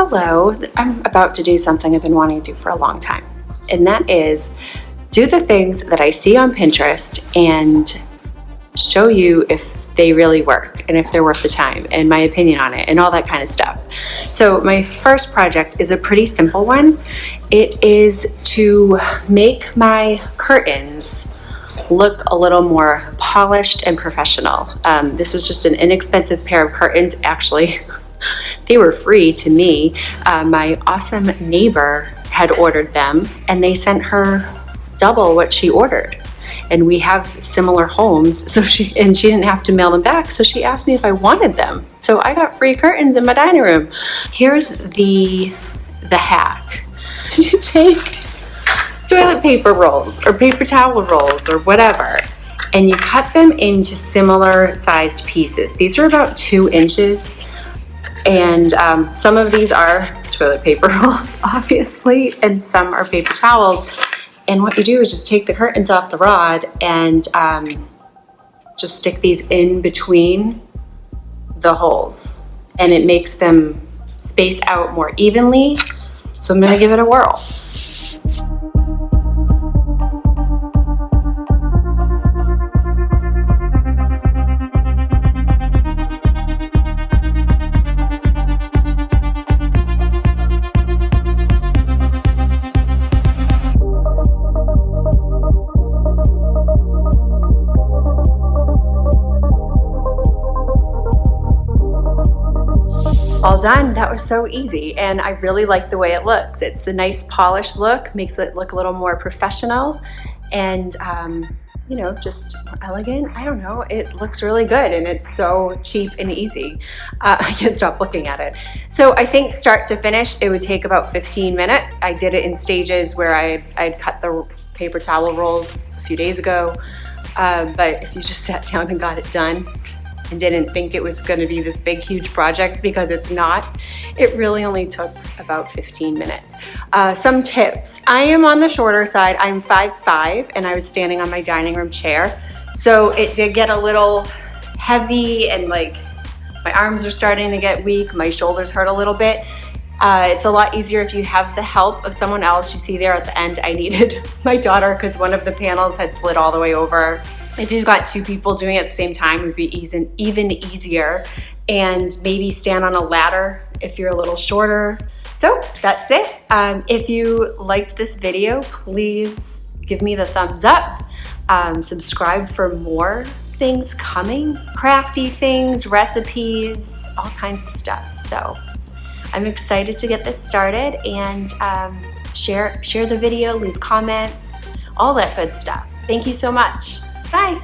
hello, I'm about to do something I've been wanting to do for a long time. And that is do the things that I see on Pinterest and show you if they really work and if they're worth the time and my opinion on it and all that kind of stuff. So my first project is a pretty simple one. It is to make my curtains look a little more polished and professional. This was just an inexpensive pair of curtains. Actually, they were free to me. My awesome neighbor had ordered them and they sent her double what she ordered. And we have similar homes, so she didn't have to mail them back, so she asked me if I wanted them. So I got free curtains in my dining room. Here's the hack. You take toilet paper rolls or paper towel rolls or whatever, and you cut them into similar sized pieces. These are about 2 inches, and some of these are toilet paper rolls, obviously, and some are paper towels. And what you do is just take the curtains off the rod and just stick these in between the holes, and it makes them space out more evenly. So I'm gonna give it a whirl. All done. That was so easy, and I really like the way it looks. It's a nice polished look, makes it look a little more professional and you know, just elegant. I don't know, it looks really good and it's so cheap and easy. I can't stop looking at it. So I think start to finish it would take about 15 minutes. I did it in stages where I'd cut the paper towel rolls a few days ago, but if you just sat down and got it done and didn't think it was going to be this big huge project, because it's not, it really only took about 15 minutes. Some tips. I am on the shorter side. I'm 5'5", and I was standing on my dining room chair, so it did get a little heavy, and like my arms are starting to get weak, my shoulders hurt a little bit. It's a lot easier if you have the help of someone else. You see there at the end I needed my daughter because one of the panels had slid all the way over. If you've got 2 people doing it at the same time, it would be even easier. And maybe stand on a ladder if you're a little shorter. So that's it. If you liked this video, please give me the thumbs up. Subscribe for more things coming, crafty things, recipes, all kinds of stuff. So I'm excited to get this started, and share the video, leave comments, all that good stuff. Thank you so much. Bye.